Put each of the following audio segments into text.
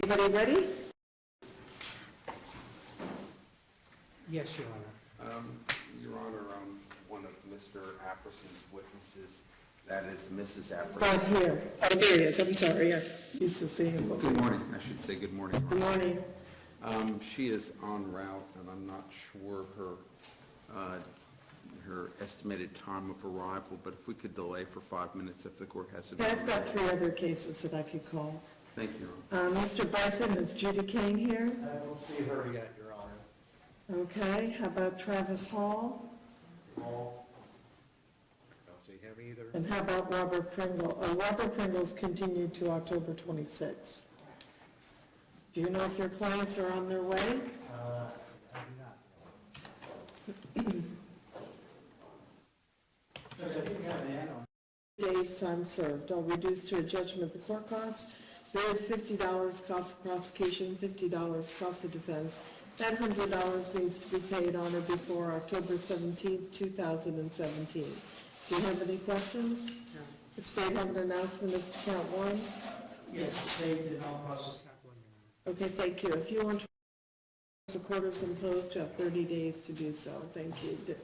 Everybody ready? Yes, Your Honor. Your Honor, one of Mr. Apperson's witnesses, that is Mrs. Apperson. Not here. Oh, there he is. I'm sorry. I'm used to seeing him. Good morning. I should say good morning. Good morning. She is en route, and I'm not sure her estimated time of arrival, but if we could delay for 5 minutes if the court has to. Okay, I've got 3 other cases that I could call. Thank you, Your Honor. Mr. Bryson, is Judy Kane here? I don't see her yet, Your Honor. Okay, how about Travis Hall? Don't see him either. And how about Robert Pringle? Robert Pringle's continued to October 26th. Do you know if your clients are on their way? I do not. Judge, I think we have an ad on. Days time served. I'll reduce to a judgment the court costs. There is $50 cost of prosecution, $50 cost of defense. That $100 needs to be paid on or before October 17th, 2017. Do you have any questions? No. The state have an announcement as to count 1? Yes, the state did not process that one, Your Honor. Okay, thank you. If you want to, the court is imposed to have 30 days to do so. Thank you.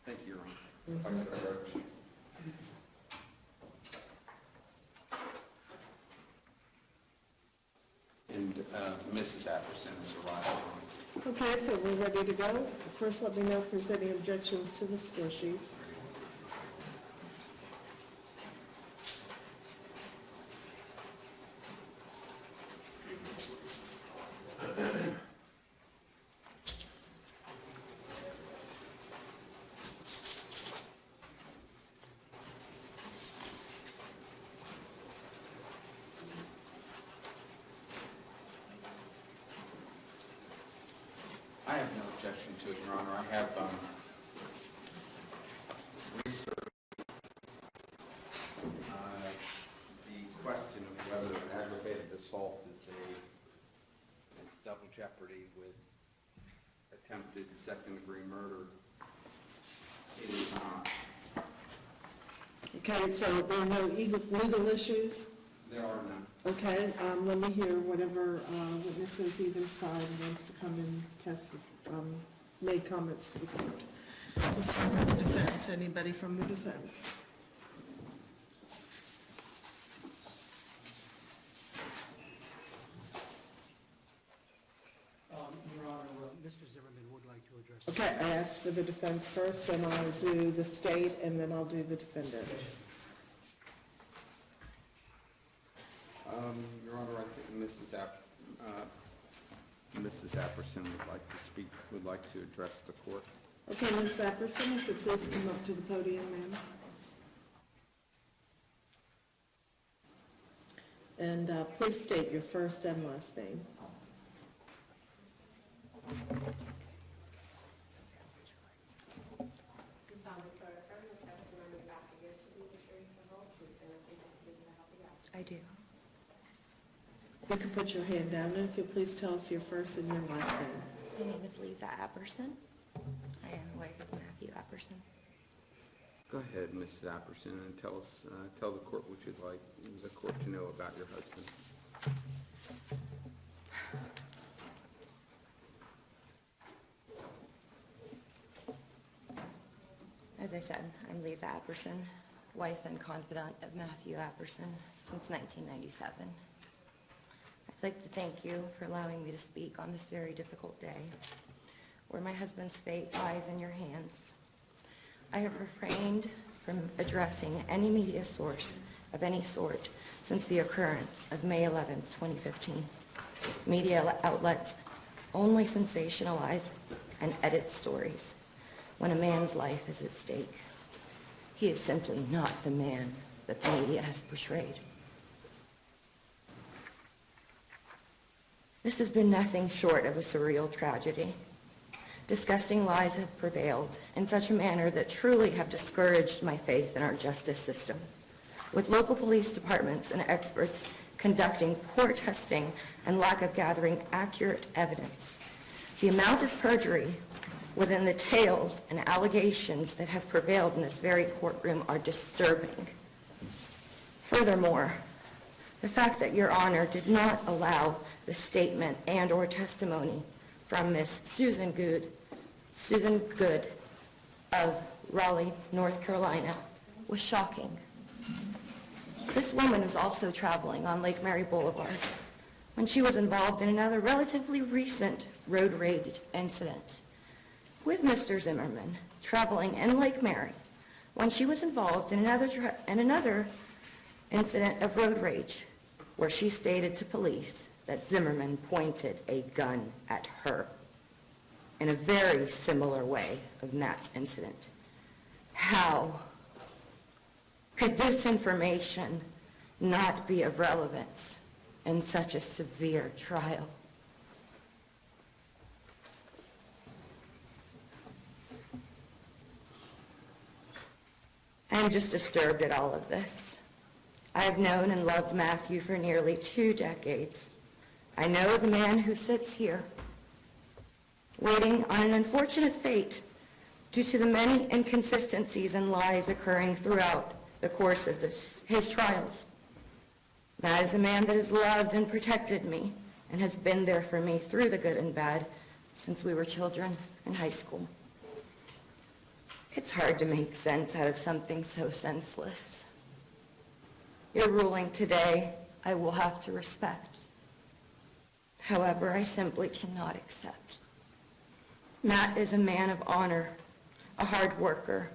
Thank you, Your Honor. If I could approach. And Mrs. Apperson is arriving. Okay, so we're ready to go. First, let me know if there's any objections to the score sheet. I have no objection to it, Your Honor. I have researched the question of whether aggravated assault is double jeopardy with attempted second-degree murder. It is not. Okay, so there are no legal issues? There are none. Okay, let me hear whatever witnesses either side wants to come and make comments to the court. We'll start with the defense. Anybody from the defense? Your Honor, Mr. Zimmerman would like to address. Okay, I asked for the defense first, then I'll do the state, and then I'll do the defendant. Your Honor, I think Mrs. Apperson would like to speak, would like to address the court. Okay, Ms. Apperson, if you please come up to the podium, ma'am. And please state your first and last name. I do. You can put your hand down, and if you please tell us your first and your last name. My name is Lisa Apperson. I am the wife of Matthew Apperson. Go ahead, Mrs. Apperson, and tell the court what you'd like the court to know about your husband. I said, I'm Lisa Apperson, wife and confidant of Matthew Apperson since 1997. I'd like to thank you for allowing me to speak on this very difficult day, where my husband's fate lies in your hands. I have refrained from addressing any media source of any sort since the occurrence of May 11, 2015. Media outlets only sensationalize and edit stories when a man's life is at stake. He is simply not the man that the media has portrayed. This has been nothing short of a surreal tragedy. Disgusting lies have prevailed in such a manner that truly have discouraged my faith in our justice system, with local police departments and experts conducting poor testing and lack of gathering accurate evidence. The amount of perjury within the tales and allegations that have prevailed in this very courtroom are disturbing. Furthermore, the fact that Your Honor did not allow the statement and or testimony from Miss Susan Good of Raleigh, North Carolina, was shocking. This woman was also traveling on Lake Mary Boulevard when she was involved in another relatively recent road rage incident with Mr. Zimmerman, traveling in Lake Mary when she was involved in another incident of road rage where she stated to police that Zimmerman pointed a gun at her in a very similar way of Matt's incident. How could this information not be of relevance in such a severe trial? I am just disturbed at all of this. I have known and loved Matthew for nearly 2 decades. I know the man who sits here, waiting on an unfortunate fate due to the many inconsistencies and lies occurring throughout the course of his trials. Matt is a man that has loved and protected me and has been there for me through the good and bad since we were children in high school. It's hard to make sense out of something so senseless. Your ruling today, I will have to respect. However, I simply cannot accept. Matt is a man of honor, a hard worker,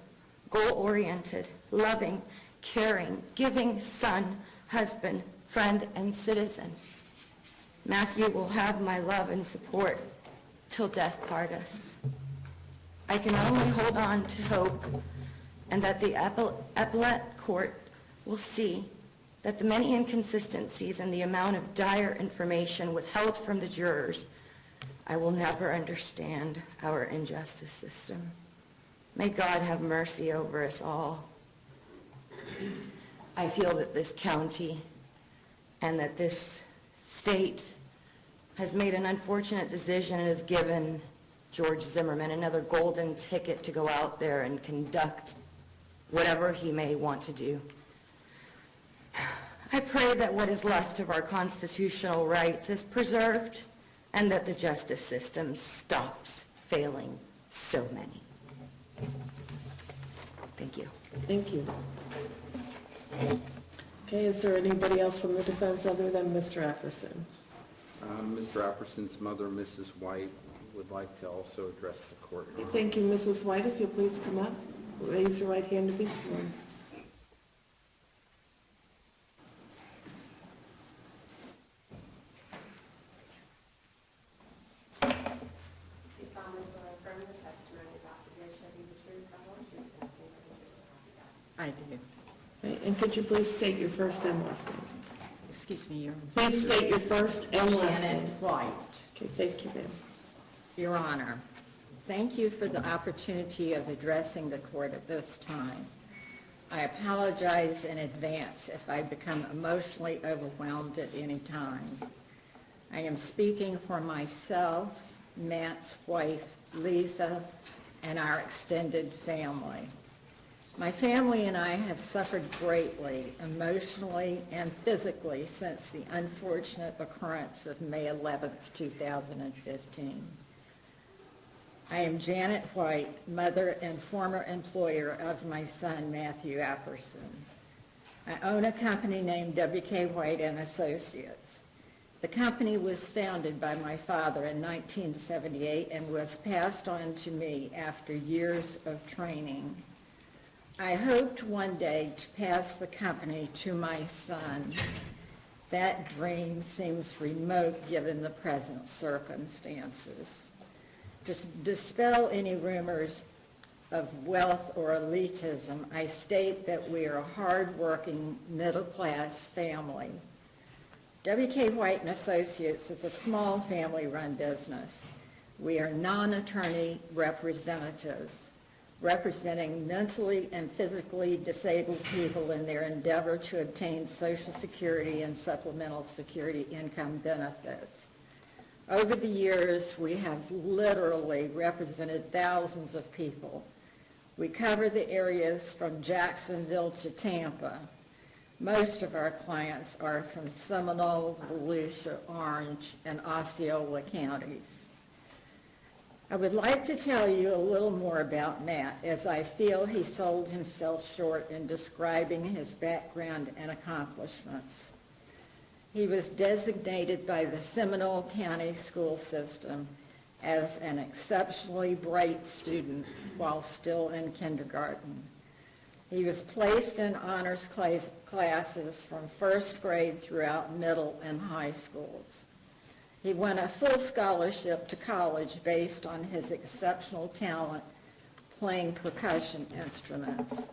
goal-oriented, loving, caring, giving son, husband, friend, and citizen. Matthew will have my love and support till death part us. I can only hold on to hope and that the appellate court will see that the many inconsistencies and the amount of dire information withheld from the jurors, I will never understand our injustice system. May God have mercy over us all. I feel that this county and that this state has made an unfortunate decision and has given George Zimmerman another golden ticket to go out there and conduct whatever he may want to do. I pray that what is left of our constitutional rights is preserved and that the justice system stops failing so many. Thank you. Thank you. Okay, is there anybody else from the defense other than Mr. Apperson? Mr. Apperson's mother, Mrs. White, would like to also address the court. Thank you, Mrs. White. If you'll please come up, raise your right hand to be sworn. I do. Okay, and could you please state your first and last name? Excuse me, Your Please state your first and last Janet name. White. Okay, thank you, ma'am. Your Honor, thank you for the opportunity of addressing the court at this time. I apologize in advance if I become emotionally overwhelmed at any time. I am speaking for myself, Matt's wife, Lisa, and our extended family. My family and I have suffered greatly, emotionally and physically, since the unfortunate occurrence of May 11th, 2015. I am Janet White, mother and former employer of my son, Matthew Apperson. I own a company named W.K. White and Associates. The company was founded by my father in 1978 and was passed on to me after years of training. I hoped one day to pass the company to my son. That dream seems remote given the present circumstances. To dispel any rumors of wealth or elitism, I state that we are a hard-working, middle-class family. W.K. White and Associates is a small family-run business. We are non-attorney representatives, representing mentally and physically disabled people in their endeavor to obtain Social Security and supplemental security income benefits. Over the years, we have literally represented thousands of people. We cover the areas from Jacksonville to Tampa. Most of our clients are from Seminole, Volusia, Orange, and Osceola counties. I would like to tell you a little more about Matt, as I feel he sold himself short in describing his background and accomplishments. He was designated by the Seminole County school system as an exceptionally bright student while still in kindergarten. He was placed in honors classes from first grade throughout middle and high schools. He won a full scholarship to college based on his exceptional talent playing percussion instruments.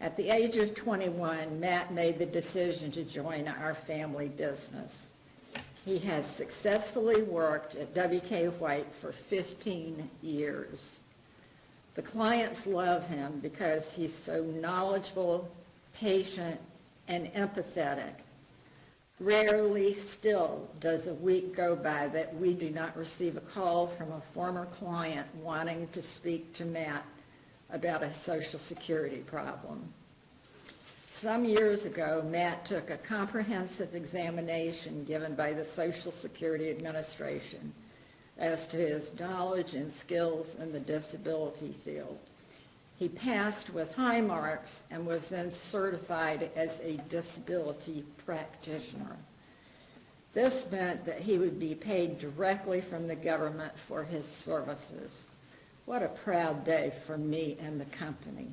At the age of 21, Matt made the decision to join our family business. He has successfully worked at W.K. White for 15 years. The clients love him because he's so knowledgeable, patient, and empathetic. Rarely still does a week go by that we do not receive a call from a former client wanting to speak to Matt about a Social Security problem. Some years ago, Matt took a comprehensive examination given by the Social Security Administration as to his knowledge and skills in the disability field. He passed with high marks and was then certified as a disability practitioner. This meant that he would be paid directly from the government for his services. What a proud day for me and the company.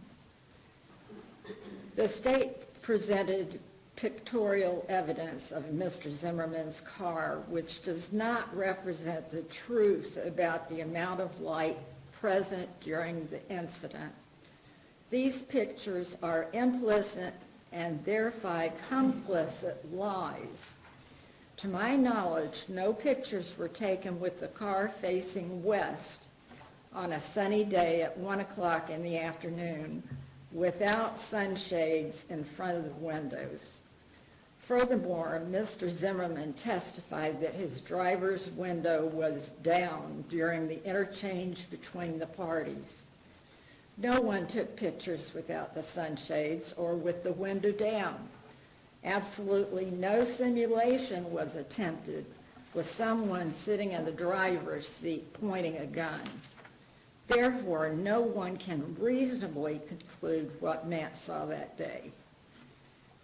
The state presented pictorial evidence of Mr. Zimmerman's car, which does not represent the truth about the amount of light present during the incident. These pictures are implicit and thereby complicit lies. To my knowledge, no pictures were taken with the car facing west on a sunny day at 1 o'clock in the afternoon without sunshades in front of the windows. Furthermore, Mr. Zimmerman testified that his driver's window was down during the interchange between the parties. No one took pictures without the sunshades or with the window down. Absolutely no simulation was attempted with someone sitting in the driver's seat pointing a gun. Therefore, no one can reasonably conclude what Matt saw that day.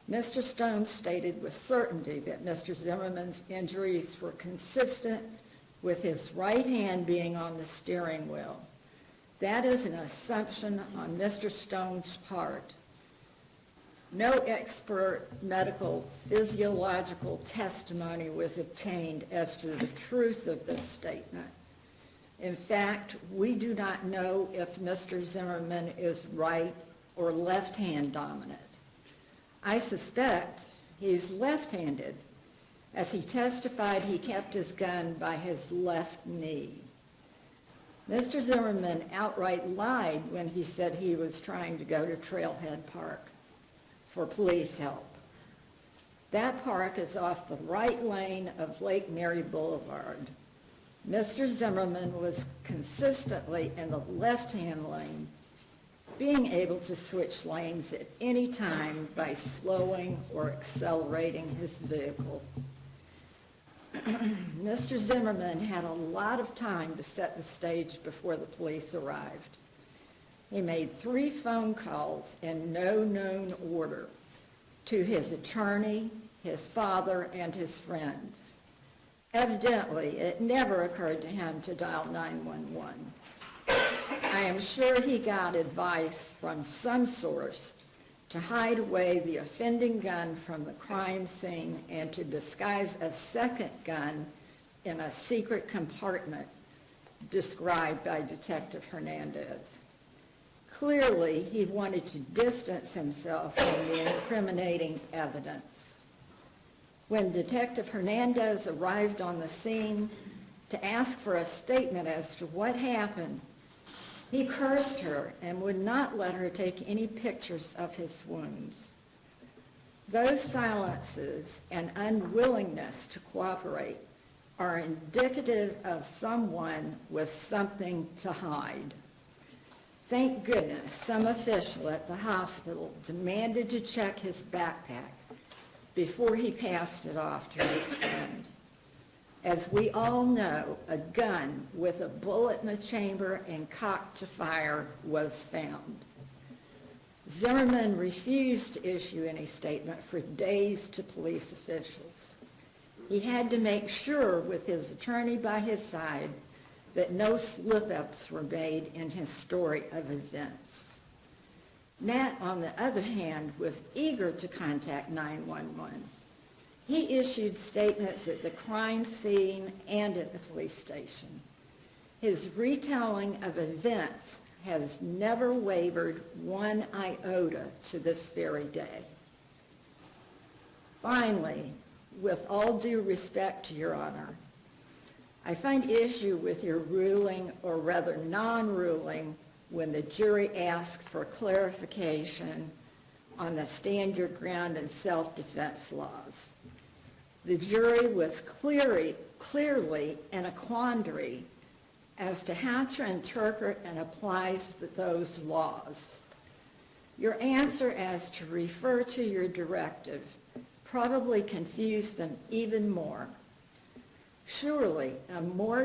Mr. Stone stated with certainty that Mr. Zimmerman's injuries were consistent with his right hand being on the steering wheel. That is an assumption on Mr. Stone's part. No expert medical physiological testimony was obtained as to the truth of this statement. In fact, we do not know if Mr. Zimmerman is right or left-hand dominant. I suspect he's left-handed, as he testified he kept his gun by his left knee. Mr. Zimmerman outright lied when he said he was trying to go to Trailhead Park for police help. That park is off the right lane of Lake Mary Boulevard. Mr. Zimmerman was consistently in the left-hand lane, being able to switch lanes at any time by slowing or accelerating his vehicle. Mr. Zimmerman had a lot of time to set the stage before the police arrived. He made 3 phone calls in no known order to his attorney, his father, and his friend. Evidently, it never occurred to him to dial 911. I am sure he got advice from some source to hide away the offending gun from the crime scene and to disguise a second gun in a secret compartment described by Detective Hernandez. Clearly, he wanted to distance himself from the incriminating evidence. When Detective Hernandez arrived on the scene to ask for a statement as to what happened, he cursed her and would not let her take any pictures of his wounds. Those silences and unwillingness to cooperate are indicative of someone with something to hide. Thank goodness some official at the hospital demanded to check his backpack before he passed it off to his friend. As we all know, a gun with a bullet in the chamber and cocked to fire was found. Zimmerman refused to issue any statement for days to police officials. He had to make sure with his attorney by his side that no slip-ups were made in his story of events. Nat, on the other hand, was eager to contact 911. He issued statements at the crime scene and at the police station. His retelling of events has never wavered one iota to this very day. Finally, with all due respect to Your Honor, I find issue with your ruling, or rather non-ruling, when the jury asked for clarification on the stand your ground and self-defense laws. The jury was clearly in a quandary as to how to interpret and apply those laws. Your answer as to refer to your directive probably confused them even more. Surely, a more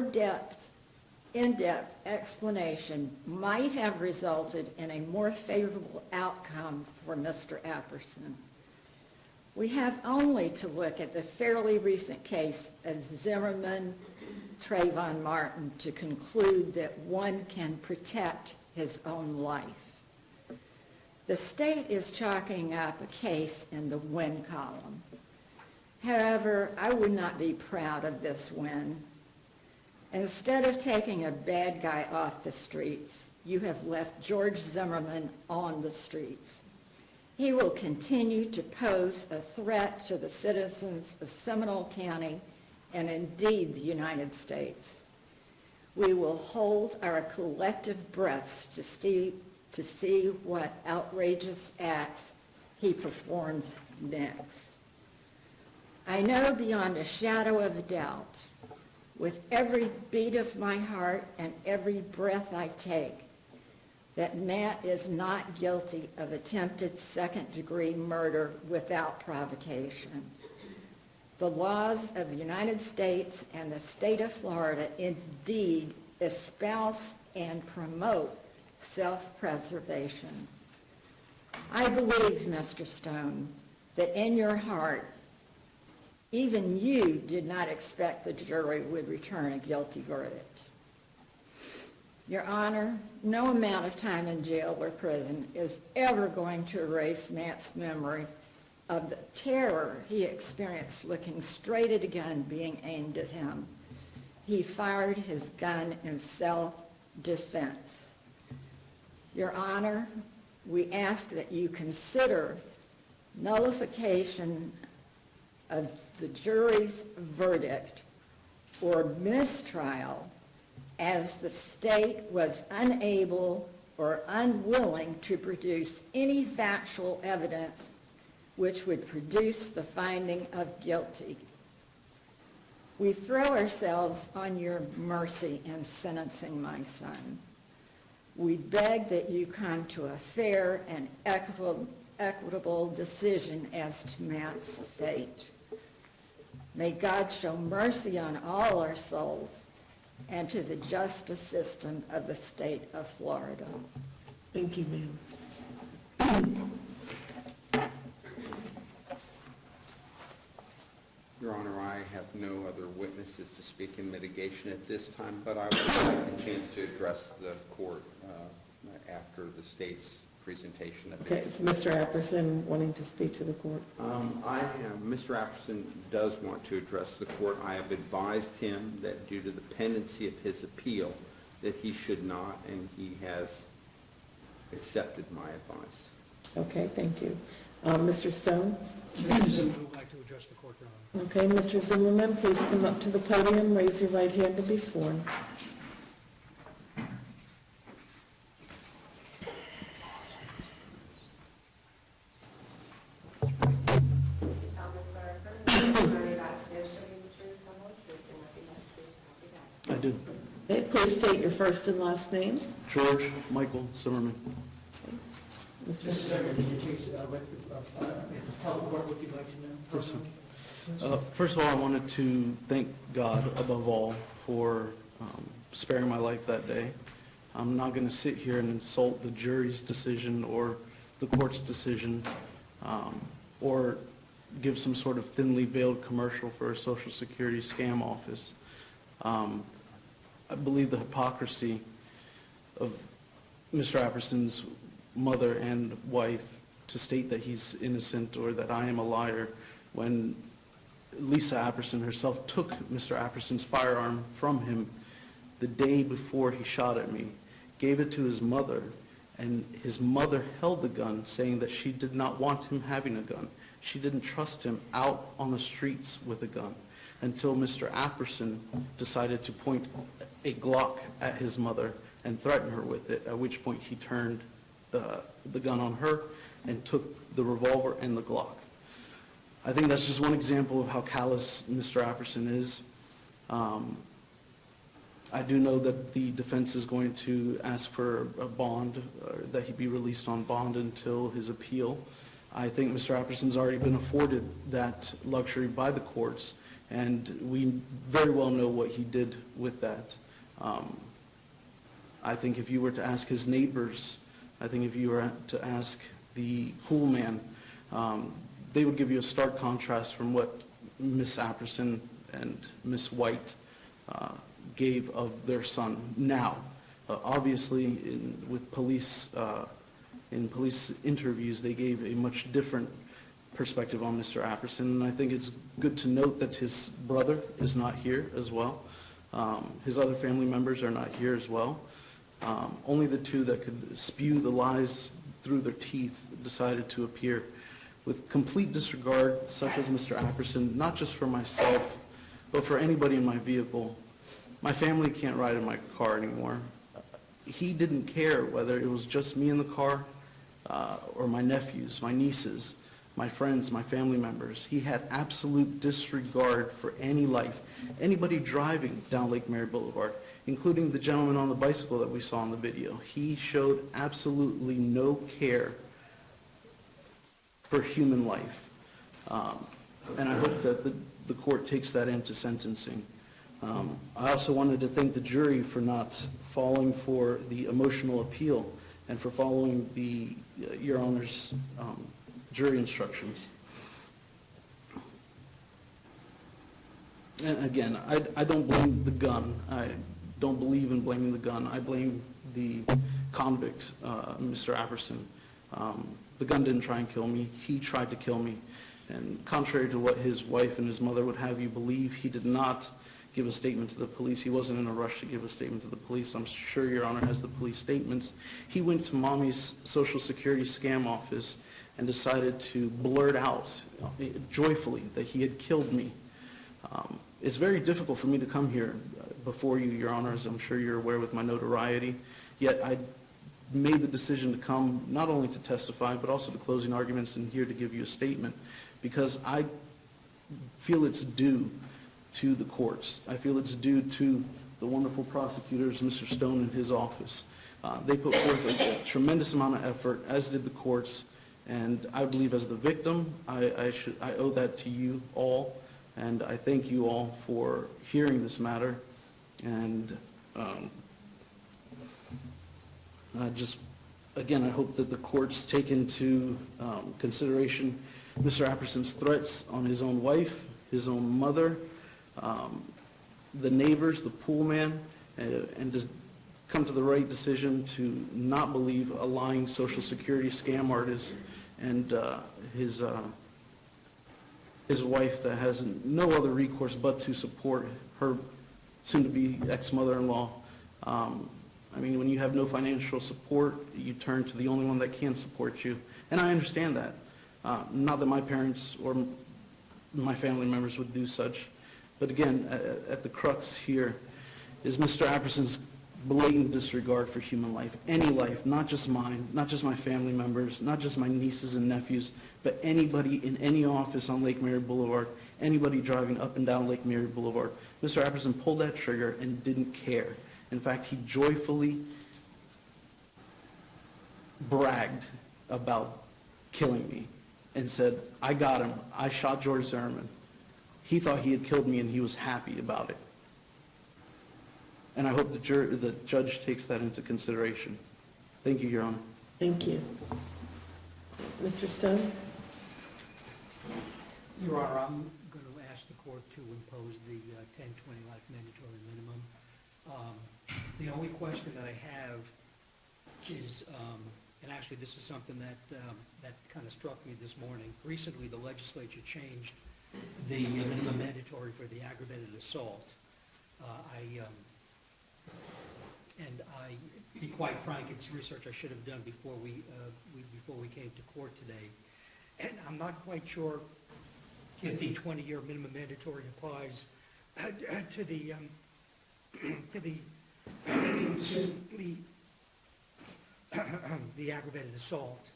in-depth explanation might have resulted in a more favorable outcome for Mr. Apperson. We have only to look at the fairly recent case of Zimmerman, Trayvon Martin to conclude that one can protect his own life. The state is chalking up a case in the win column. However, I would not be proud of this win. Instead of taking a bad guy off the streets, you have left George Zimmerman on the streets. He will continue to pose a threat to the citizens of Seminole County and indeed the United States. We will hold our collective breaths to see what outrageous acts he performs next. I know beyond a shadow of a doubt, with every beat of my heart and every breath I take, that Matt is not guilty of attempted second-degree murder without provocation. The laws of the United States and the state of Florida indeed espouse and promote self-preservation. I believe, Mr. Stone, that in your heart, even you did not expect the jury would return a guilty verdict. Your Honor, no amount of time in jail or prison is ever going to erase Matt's memory of the terror he experienced looking straight at a gun being aimed at him. He fired his gun in self-defense. Your Honor, we ask that you consider nullification of the jury's verdict or mistrial as the state was unable or unwilling to produce any factual evidence which would produce the finding of guilty. We throw ourselves on your mercy in sentencing my son. We beg that you come to a fair and equitable decision as to Matt's fate. May God show mercy on all our souls and to the justice system of the state of Florida. Thank you, ma'am. Your Honor, I have no other witnesses to speak in mitigation at this time, but I would like a chance to address the court after the state's presentation of Okay, its. is Mr. Apperson wanting to speak to the court? Mr. Apperson does want to address the court. I have advised him that due to the pendency of his appeal, that he should not, and he has accepted my advice. Okay, thank you. Mr. Stone? Mr. Zimmerman would like to address the court, Your Honor. Okay, Mr. Zimmerman, please come up to the podium, raise your right hand to be sworn. I do. Okay, please state your first and last name. George Michael Zimmerman. Mr. Zimmerman, can you please tell the court what you'd like to know? Yes, sir. First of all, I wanted to thank God above all for sparing my life that day. I'm not going to sit here and insult the jury's decision or the court's decision or give some sort of thinly veiled commercial for a Social Security scam office. I believe the hypocrisy of Mr. Apperson's mother and wife to state that he's innocent or that I am a liar when Lisa Apperson herself took Mr. Apperson's firearm from him the day before he shot at me, gave it to his mother, and his mother held the gun, saying that she did not want him having a gun. She didn't trust him out on the streets with a gun until Mr. Apperson decided to point a Glock at his mother and threaten her with it, at which point he turned the gun on her and took the revolver and the Glock. I think that's just one example of how callous Mr. Apperson is. I do know that the defense is going to ask for a bond, that he be released on bond until his appeal. I think Mr. Apperson's already been afforded that luxury by the courts, and we very well know what he did with that. I think if you were to ask his neighbors, I think if you were to ask the pool man, they would give you a stark contrast from what Miss Apperson and Miss White gave of their son now. Obviously, in police interviews, they gave a much different perspective on Mr. Apperson, and I think it's good to note that his brother is not here as well. His other family members are not here as well. Only the two that could spew the lies through their teeth decided to appear with complete disregard, such as Mr. Apperson, not just for myself, but for anybody in my vehicle. My family can't ride in my car anymore. He didn't care whether it was just me in the car or my nephews, my nieces, my friends, my family members. He had absolute disregard for any life, anybody driving down Lake Mary Boulevard, including the gentleman on the bicycle that we saw in the video. He showed absolutely no care for human life. And I hope that the court takes that into sentencing. I also wanted to thank the jury for not falling for the emotional appeal and for following Your Honor's jury instructions. And again, I don't blame the gun. I don't believe in blaming the gun. I blame the convict, Mr. Apperson. The gun didn't try and kill me. He tried to kill me. And contrary to what his wife and his mother would have you believe, he did not give a statement to the police. He wasn't in a rush to give a statement to the police. I'm sure Your Honor has the police statements. He went to Mommy's Social Security scam office and decided to blurt out joyfully that he had killed me. It's very difficult for me to come here before you, Your Honor, as I'm sure you're aware with my notoriety. Yet I made the decision to come not only to testify, but also to closing arguments and here to give you a statement, because I feel it's due to the courts. I feel it's due to the wonderful prosecutors, Mr. Stone and his office. They put forth a tremendous amount of effort, as did the courts, and I believe as the victim, I owe that to you all. And I thank you all for hearing this matter. And again, I hope that the courts take into consideration Mr. Apperson's threats on his own wife, his own mother, the neighbors, the pool man, and just come to the right decision to not believe a lying Social Security scam artist and his wife that has no other recourse but to support her soon-to-be ex-mother-in-law. I mean, when you have no financial support, you turn to the only one that can support you. And I understand that. Not that my parents or my family members would do such. But again, at the crux here is Mr. Apperson's blatant disregard for human life, any life, not just mine, not just my family members, not just my nieces and nephews, but anybody in any office on Lake Mary Boulevard, anybody driving up and down Lake Mary Boulevard. Mr. Apperson pulled that trigger and didn't care. In fact, he joyfully bragged about killing me and said, I got him. I shot George Zimmerman. He thought he had killed me and he was happy about it. And I hope the judge takes that into consideration. Thank you, Your Honor. Thank you. Mr. Stone? Your Honor, I'm going to ask the court to impose the 10-20 life mandatory minimum. The only question that I have is, and actually this is something that kind of struck me this morning. Recently, the legislature changed the minimum mandatory for the aggravated assault. To be quite frank, it's research I should have done before we came to court today. And I'm not quite sure if the 20-year minimum mandatory applies to the aggravated assault.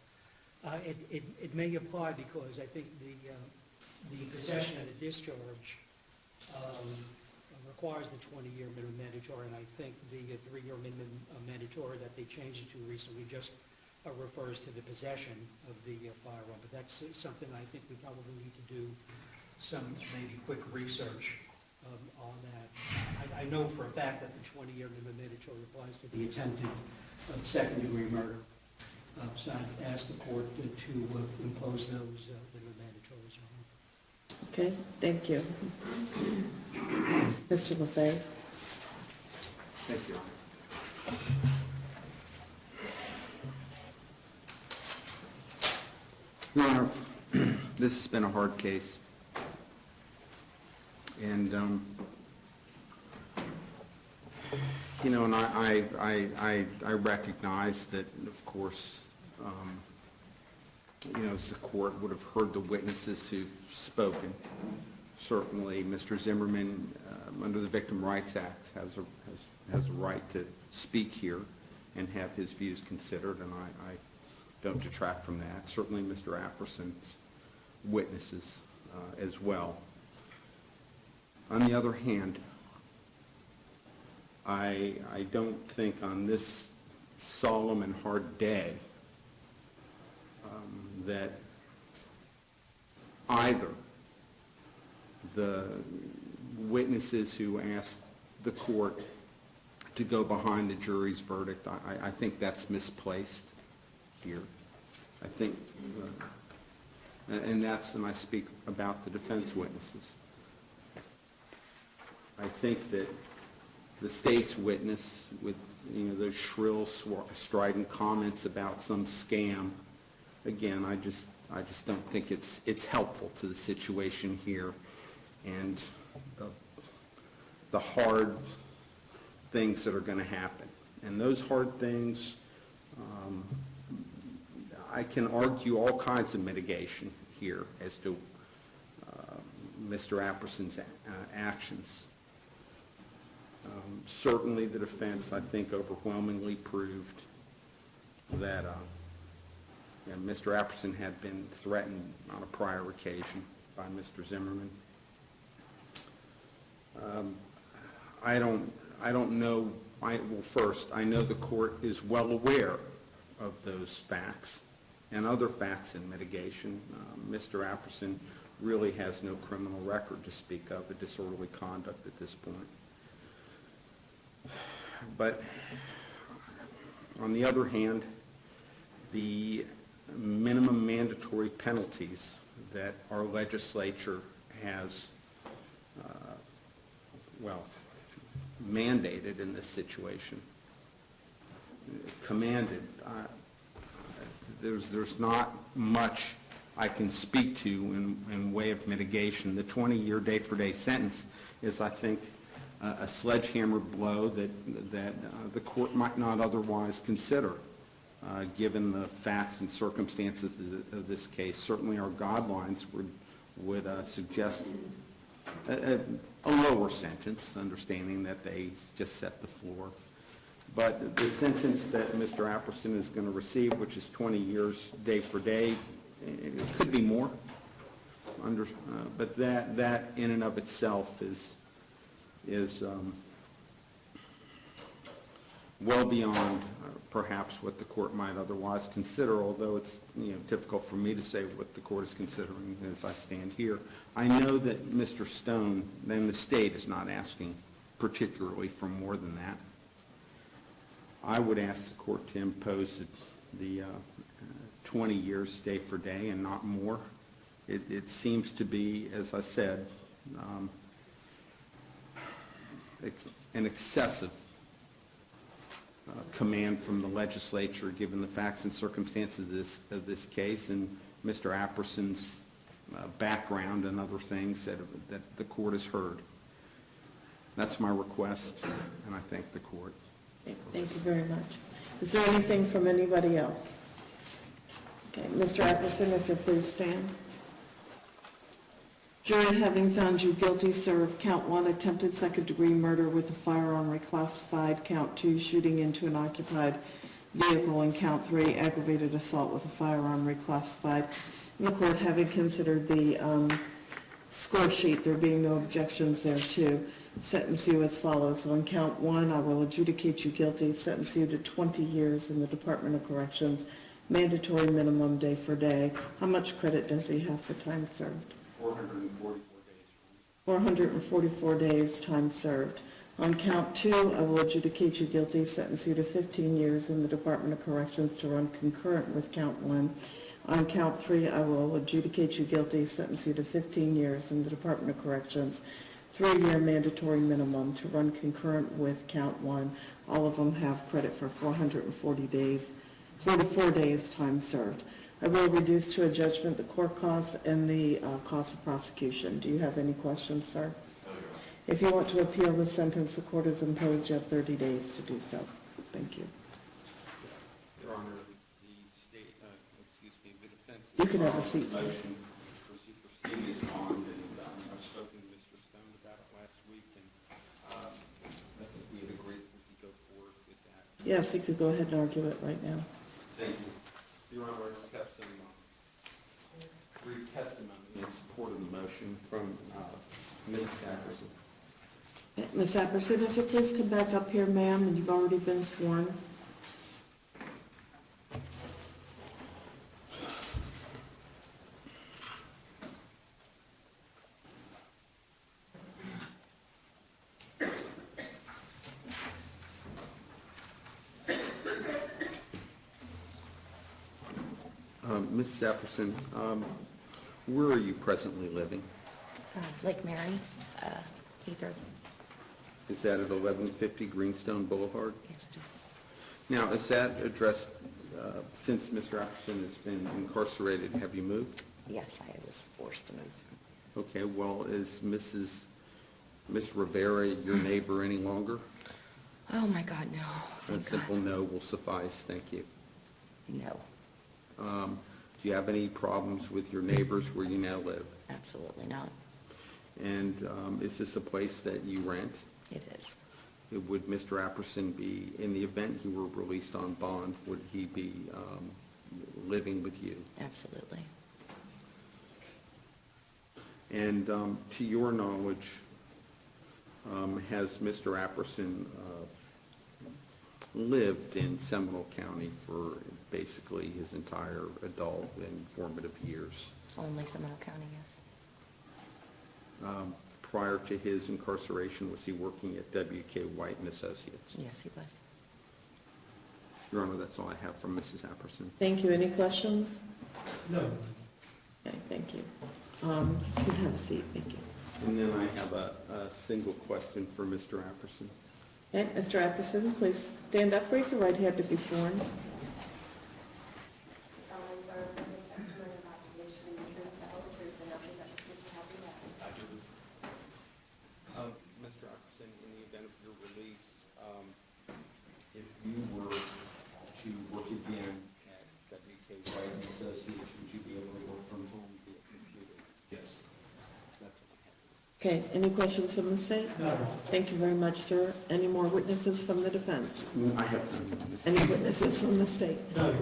It may apply because I think the possession and the discharge requires the 20-year minimum mandatory, and I think the 3-year minimum mandatory that they changed it to recently just refers to the possession of the firearm. But that's something I think we probably need to do some maybe quick research on that. I know for a fact that the 20-year minimum mandatory applies to the attempted second-degree murder. So I'd ask the court to impose those minimum mandatories on them. Okay, thank you. Mr. Lefebvre? Thank you, Your Honor. Your Honor, this has been a hard case. And, you know, and I recognize that, of course, you know, as the court would have heard the witnesses who've spoken. Certainly, Mr. Zimmerman, under the Victim Rights Act, has a right to speak here and have his views considered, and I don't detract from that. Certainly, Mr. Apperson's witnesses as well. On the other hand, I don't think on this solemn and hard day that either the witnesses who asked the court to go behind the jury's verdict, I think that's misplaced here. I think, and I speak about the defense witnesses. I think that the state's witness with, you know, those shrill, strident comments about some scam, again, I just don't think it's helpful to the situation here, and the hard things that are going to happen. And those hard things, I can argue all kinds of mitigation here as to Mr. Apperson's actions. Certainly the defense, I think, overwhelmingly proved that Mr. Apperson had been threatened on a prior occasion by Mr. Zimmerman. I don't know. Well, first, I know the court is well aware of those facts and other facts in mitigation. Mr. Apperson really has no criminal record to speak of, a disorderly conduct at this point. But on the other hand, the minimum mandatory penalties that our legislature has, mandated in this situation, commanded, there's not much I can speak to in way of mitigation. The 20-year day-for-day sentence is, I think, a sledgehammer blow that the court might not otherwise consider, given the facts and circumstances of this case. Certainly our guidelines would suggest a lower sentence, understanding that they just set the floor. But the sentence that Mr. Apperson is going to receive, which is 20 years day for day, it could be more. But that in and of itself is well beyond perhaps what the court might otherwise consider, although it's difficult for me to say what the court is considering as I stand here. I know that Mr. Stone, then the state, is not asking particularly for more than that. I would ask the court to impose the 20 years day for day and not more. It seems to be, as I said, an excessive command from the legislature, given the facts and circumstances of this case and Mr. Apperson's background and other things that the court has heard. That's my request, and I thank the court. Okay, thank you very much. Is there anything from anybody else? Okay, Mr. Apperson, if you'll please stand. Jury, having found you guilty, sir, of count 1, attempted second-degree murder with a firearm reclassified, count 2, shooting into an occupied vehicle, and count 3, aggravated assault with a firearm reclassified. And the court, having considered the score sheet, there being no objections thereto, sentence you as follows. On count 1, I will adjudicate you guilty, sentence you to 20 years in the Department of Corrections, mandatory minimum day for day. How much credit does he have for time served? 444 days. 444 days, time served. On count 2, I will adjudicate you guilty, sentence you to 15 years in the Department of Corrections to run concurrent with count 1. On count 3, I will adjudicate you guilty, sentence you to 15 years in the Department of Corrections, 3-year mandatory minimum to run concurrent with count 1. All of them have credit for 44 days, time served. I will reduce to a judgment the court costs and the cost of prosecution. Do you have any questions, sir? No, Your Honor. If you want to appeal the sentence the court has imposed, you have 30 days to do so. Thank you. Your Honor, the state, the defense. You can have a seat, sir. Motion for supersedious bond, and I've spoken to Mr. Stone about it last week, and I think we had agreed that we could go forward with that. Yes, you could go ahead and argue it right now. Thank you. Your Honor, I just have some brief testimony in support of the motion from Ms. Apperson. Ms. Apperson, if you please come back up here, ma'am, and you've already been sworn. Mrs. Apperson, where are you presently living? Lake Mary, either. Is that at 1150 Greenstone Boulevard? Yes, it is. Now, is that addressed, since Mr. Apperson has been incarcerated, have you moved? Yes, I was forced to move. Okay, well, is Miss Rivera your neighbor any longer? Oh, my God, no. A Thank simple God. no will suffice, thank you. No, Do you have any problems with your neighbors where you now live? absolutely not. And is this a place that you rent? It is. Would Mr. Apperson be, in the event he were released on bond, would he be living with you? Absolutely. And to your knowledge, has Mr. Apperson lived in Seminole County for basically his entire adult and formative years? Only Seminole County, yes. Prior to his incarceration, was he working at W.K. White and Associates? Yes, he was. Your Honor, that's all I have from Mrs. Apperson. Thank you. Any questions? No. Okay, thank you. You can have a seat, thank you. And then I have a single question for Mr. Apperson. Okay, Mr. Apperson, please stand up, raise your right hand to be sworn. Mr. Apperson, in the event of your release, if you were to work again at W.K. White and Associates, would you be able to work from home via computer? Yes. That's all I have. Okay, any questions from the state? No. Thank you very much, sir. Any more witnesses from the defense? I have none. Any witnesses from the state? No.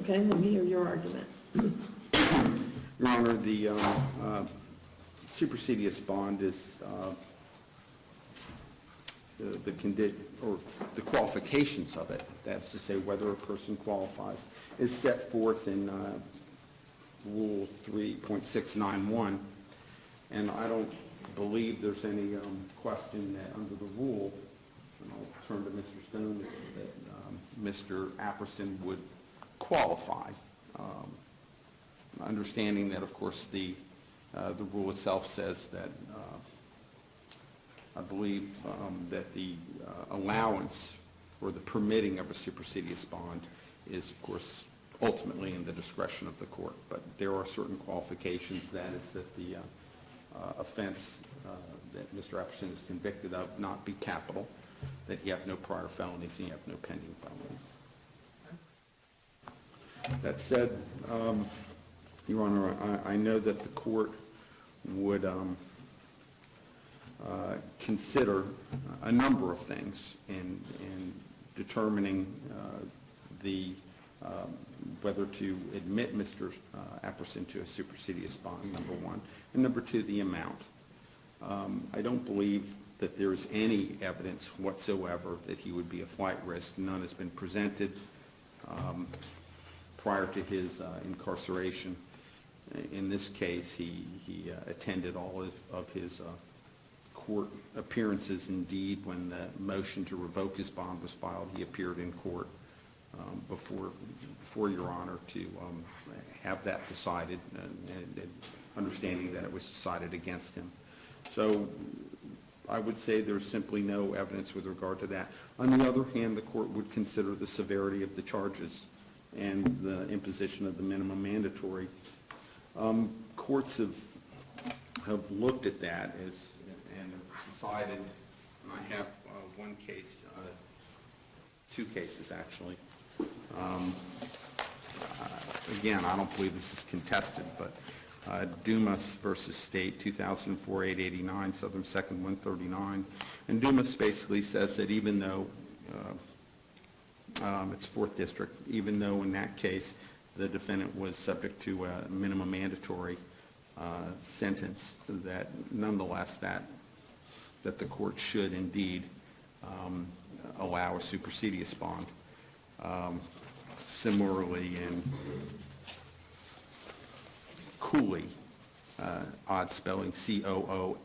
Okay, let me hear your argument. Your Honor, the supersedious bond is the qualifications of it, that's to say whether a person qualifies, is set forth in Rule 3.691, and I don't believe there's any question that under the rule, and I'll turn to Mr. Stone, that Mr. Apperson would qualify. Understanding that, of course, the rule itself says that I believe that the allowance or the permitting of a supersedious bond is, of course, ultimately in the discretion of the court. But there are certain qualifications, that is that the offense that Mr. Apperson is convicted of not be capital, that you have no prior felonies and you have no pending felonies. That said, Your Honor, I know that the court would consider a number of things in determining whether to admit Mr. Apperson to a supersedious bond, number one, and number two, the amount. I don't believe that there is any evidence whatsoever that he would be a flight risk. None has been presented prior to his incarceration. In this case, he attended all of his court appearances. Indeed, when the motion to revoke his bond was filed, he appeared in court before Your Honor to have that decided, and understanding that it was decided against him. So I would say there's simply no evidence with regard to that. On the other hand, the court would consider the severity of the charges and the imposition of the minimum mandatory. Courts have looked at that and decided, and I have one case, two cases actually. Again, I don't believe this is contested, but Dumas versus State, 2004, 889, Southern 2nd, 139. And Dumas basically says that even though it's 4th District, even though in that case the defendant was subject to a minimum mandatory sentence, that nonetheless that the court should indeed allow a supersedious bond. Similarly, in Cooley, odd spelling, Coolley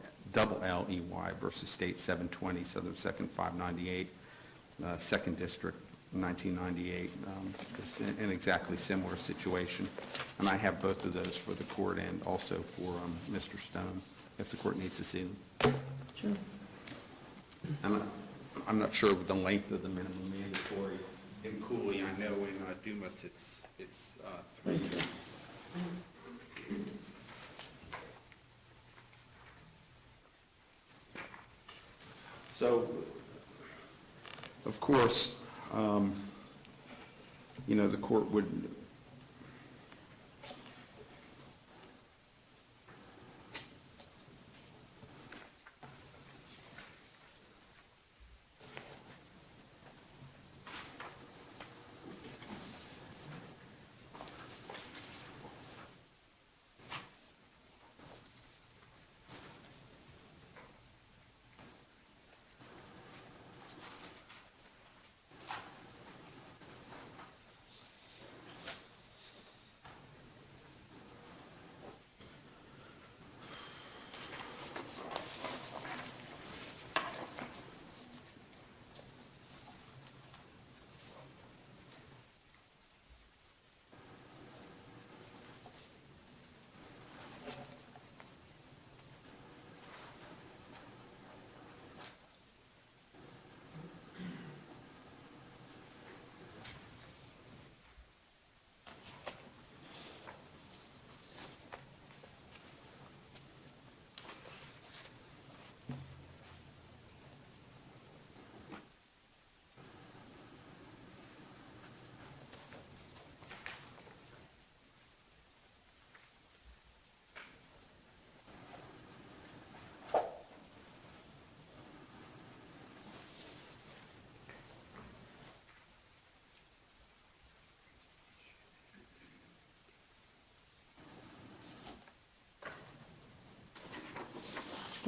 versus State, 720, Southern 2nd, 598, 2nd District, 1998. It's an exactly similar situation. And I have both of those for the court and also for Mr. Stone, if the court needs to see them. Sure. And I'm not sure of the length of the minimum mandatory in Cooley. I know in Dumas it's 3 years. So, of course, the court would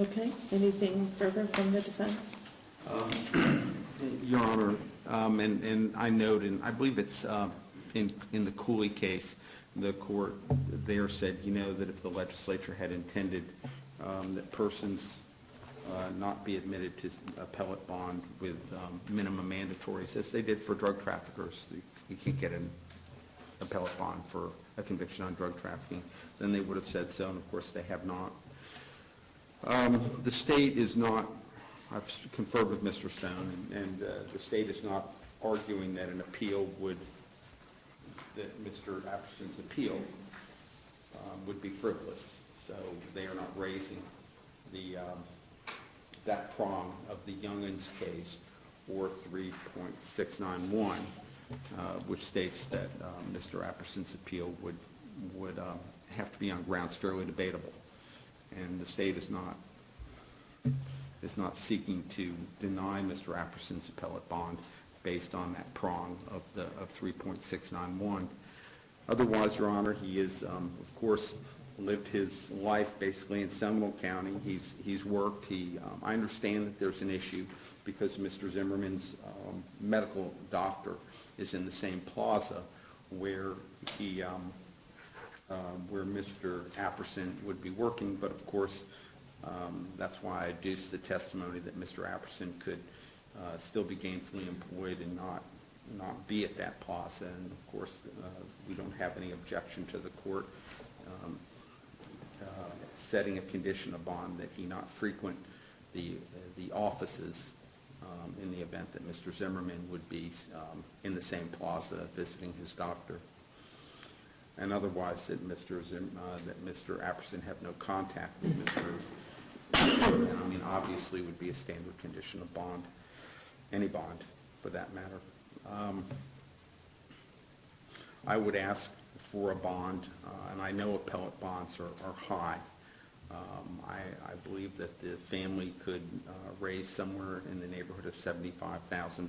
Okay, anything further from the defense? Your Honor, and I note, and I believe it's in the Cooley case, the court there said, that if the legislature had intended that persons not be admitted to appellate bond with minimum mandatories, as they did for drug traffickers, you can't get an appellate bond for a conviction on drug trafficking, then they would have said so, and of course they have not. The state is not, I've conferred with Mr. Stone, and the state is not arguing that an appeal that Mr. Apperson's appeal would be frivolous. So they are not raising that prong of the Youngins case, or 3.691, which states that Mr. Apperson's appeal would have to be on grounds fairly debatable. And the state is not seeking to deny Mr. Apperson's appellate bond based on that prong of 3.691. Otherwise, Your Honor, he is, of course, lived his life basically in Seminole County. He's worked. I understand that there's an issue because Mr. Zimmerman's medical doctor is in the same plaza where where Mr. Apperson would be working, but of course, that's why I adduced the testimony that Mr. Apperson could still be gainfully employed and not be at that plaza. And of course, we don't have any objection to the court setting a condition of bond that he not frequent the offices in the event that Mr. Zimmerman would be in the same plaza visiting his doctor. And otherwise, that Mr. Apperson have no contact with Mr. Zimmerman. I mean, obviously would be a standard condition of bond, any bond for that matter. I would ask for a bond, and I know appellate bonds are high. I believe that the family could raise somewhere in the neighborhood of $75,000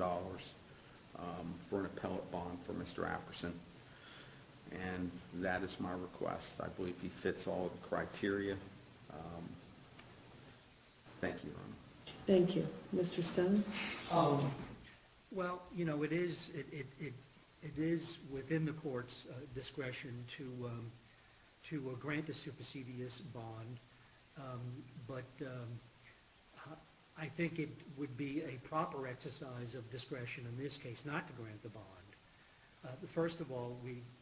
for an appellate bond for Mr. Apperson. And that is my request. I believe he fits all of the criteria. Thank you, Your Honor. Thank you. Mr. Stone? Well, it is within the court's discretion to grant a supersedious bond, but I think it would be a proper exercise of discretion in this case not to grant the bond. First of all,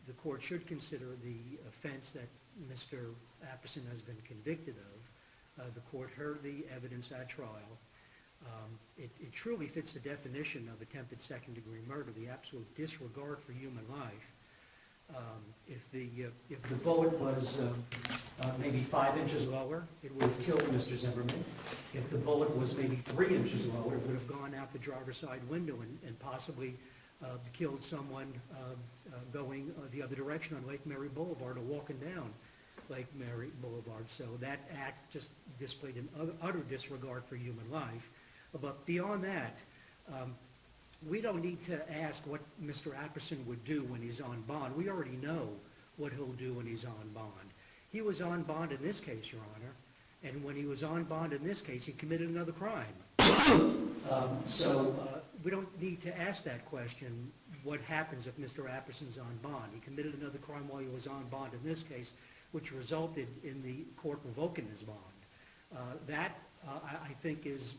the court should consider the offense that Mr. Apperson has been convicted of. The court heard the evidence at trial. It truly fits the definition of attempted second-degree murder, the absolute disregard for human life. If the bullet was maybe 5 inches lower, it would have killed Mr. Zimmerman. If the bullet was maybe 3 inches lower, it would have gone out the driver's side window and possibly killed someone going the other direction on Lake Mary Boulevard or walking down Lake Mary Boulevard. So that act just displayed an utter disregard for human life. But beyond that, we don't need to ask what Mr. Apperson would do when he's on bond. We already know what he'll do when he's on bond. He was on bond in this case, Your Honor, and when he was on bond in this case, he committed another crime. So we don't need to ask that question, what happens if Mr. Apperson's on bond? He committed another crime while he was on bond in this case, which resulted in the court revoking his bond. That, I think, is,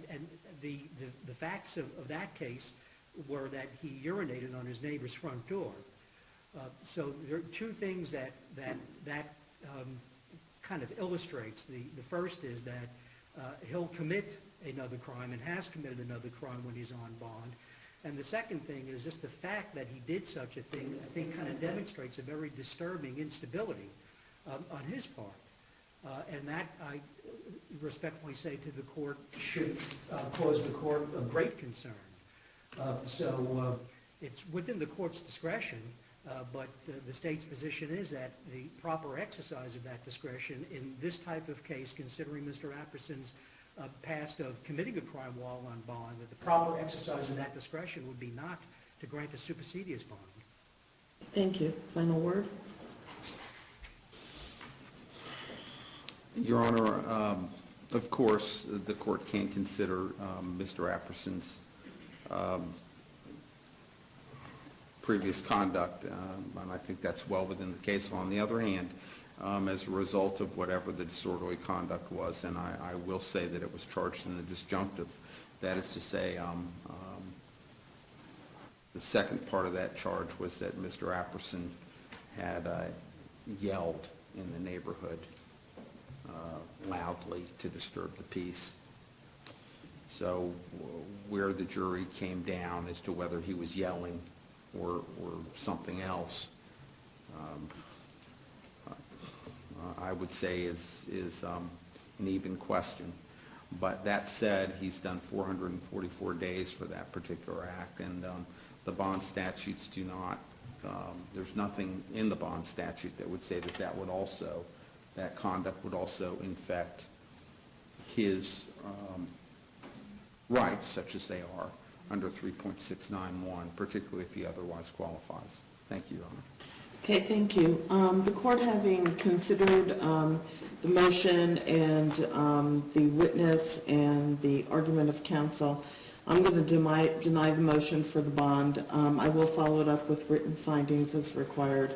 and the facts of that case were that he urinated on his neighbor's front door. So there are two things that kind of illustrates. The first is that he'll commit another crime and has committed another crime when he's on bond. And the second thing is just the fact that he did such a thing, I think, kind of demonstrates a very disturbing instability on his part. And that, I respectfully say to the court, should cause the court a great concern. So it's within the court's discretion, but the state's position is that the proper exercise of that discretion in this type of case, considering Mr. Apperson's past of committing a crime while on bond, that the proper exercise of that discretion would be not to grant a supersedious bond. Thank you. Final word? Your Honor, Of course, the court can consider Mr. Apperson's previous conduct, and I think that's well within the case. On the other hand, as a result of whatever the disorderly conduct was, and I will say that it was charged in the disjunctive, that is to say, the second part of that charge was that Mr. Apperson had yelled in the neighborhood loudly to disturb the peace. So where the jury came down as to whether he was yelling or something else, I would say is an even question. But that said, he's done 444 days for that particular act, and the bond statutes do not, there's nothing in the bond statute that would say that that conduct would also infect his rights, such as they are under 3.691, particularly if he otherwise qualifies. Thank you, Your Honor. Okay, thank you. The court, having considered the motion and the witness and the argument of counsel, I'm going to deny the motion for the bond. I will follow it up with written findings as required.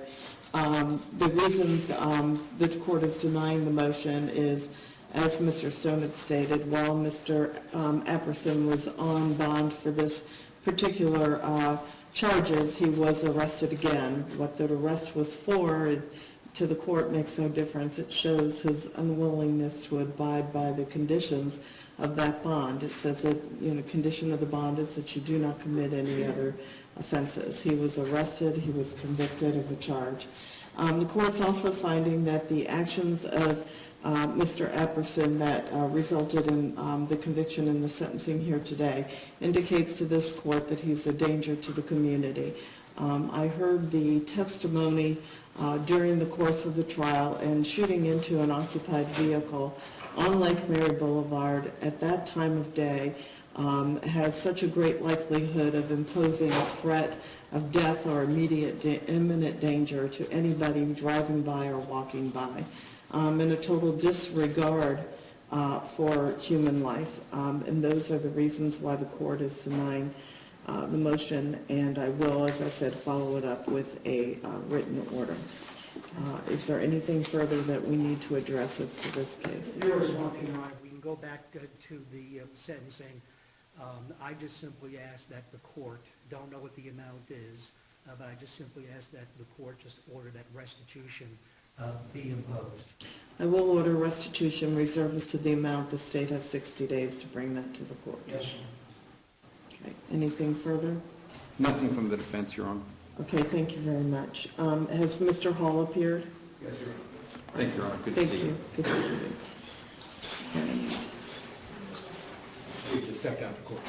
The reasons the court is denying the motion is, as Mr. Stone had stated, while Mr. Apperson was on bond for this particular charges, he was arrested again. What that arrest was for to the court makes no difference. It shows his unwillingness to abide by the conditions of that bond. It says that, condition of the bond is that you do not commit any other offenses. He was arrested, he was convicted of a charge. The court's also finding that the actions of Mr. Apperson that resulted in the conviction and the sentencing here today indicates to this court that he's a danger to the community. I heard the testimony during the course of the trial, and shooting into an occupied vehicle on Lake Mary Boulevard at that time of day has such a great likelihood of imposing a threat of death or immediate imminent danger to anybody driving by or walking by, and a total disregard for human life. And those are the reasons why the court is denying the motion, and I will, as I said, follow it up with a written order. Is there anything further that we need to address as to this case? There is one thing, Your Honor. We can go back to the sentencing. I just simply ask that the court, don't know what the amount is, but I just simply ask that the court just order that restitution be imposed. I will order restitution reserved as to the amount. The state has 60 days to bring that to the court. Yes, sir. Okay. Anything further? Nothing from the defense, Your Honor. Okay, thank you very much. Has Mr. Hall appeared? Yes, Your Honor. Thank you, Your Honor. Good to Thank see you. Good to see you. Okay. Please just step down to court.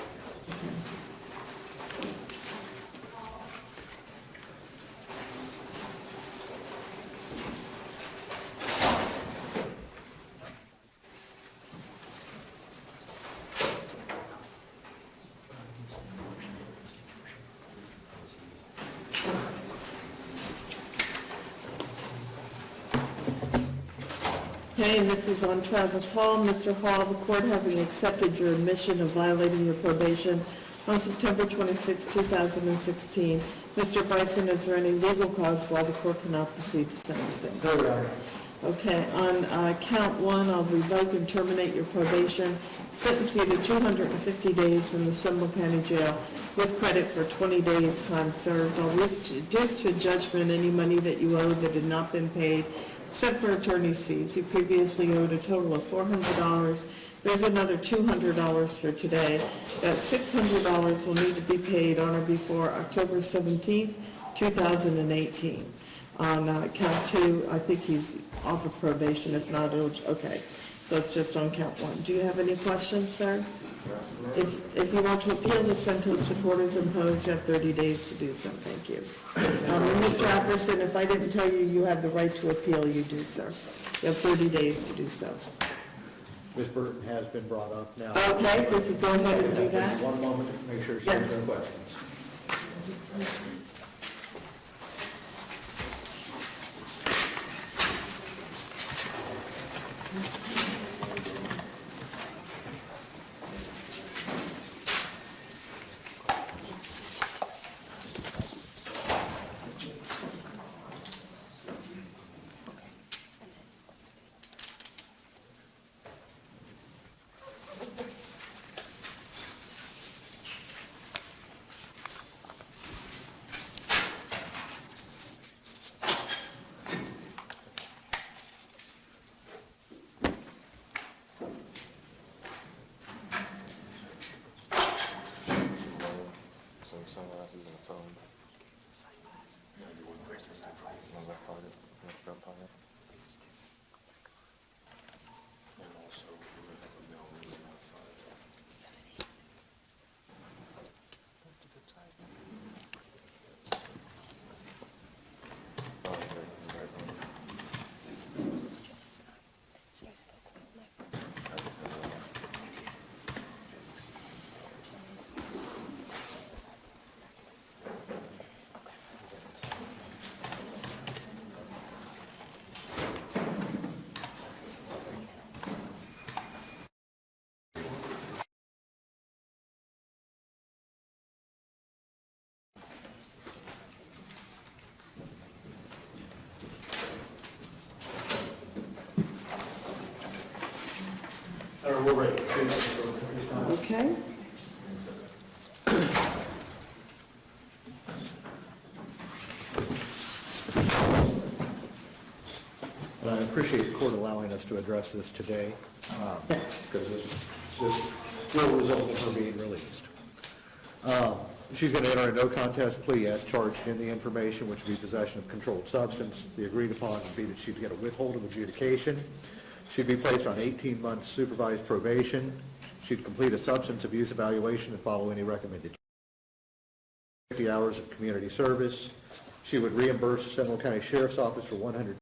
Okay, and this is on Travis Hall. Mr. Hall, the court having accepted your admission of violating your probation on September 26, 2016. Mr. Bryson, is there any legal cause why the court cannot proceed to sentencing? No, Your Honor. Okay, on count one, I'll revoke and terminate your probation, sentence you to 250 days in the Seminole County Jail with credit for 20 days time served. I'll reduce to judgment any money that you owe that had not been paid, except for attorney's fees. You previously owed a total of $400. There's another $200 for today. That $600 will need to be paid on or before October 17th, 2018. On count two, I think he's off of probation. If not, okay. So it's just on count one. Do you have any questions, sir? If you want to appeal the sentence the court has imposed, you have 30 days to do so. Thank you. Mr. Apperson, if I didn't tell you you had the right to appeal, you do, sir. You have 30 days to do so. Ms. Burton has been brought up now. Okay, we could go ahead and do that. Just one moment to make sure she Yes. has no questions. sunglasses and a phone. On the pocket, in the front pocket. And also, we would have a mail in about 5. That's a good size. Oh, okay, right. We're ready. Okay? And I appreciate the court allowing us to address this today, because this will result in her being released. She's going to enter a no contest plea as charged in the information, which would be possession of controlled substance. The agreed upon would be that she'd get a withhold of adjudication. She'd be placed on 18 months supervised probation. She'd complete a substance abuse evaluation and follow any recommended 50 hours of community service. She would reimburse Seminole County Sheriff's Office for $100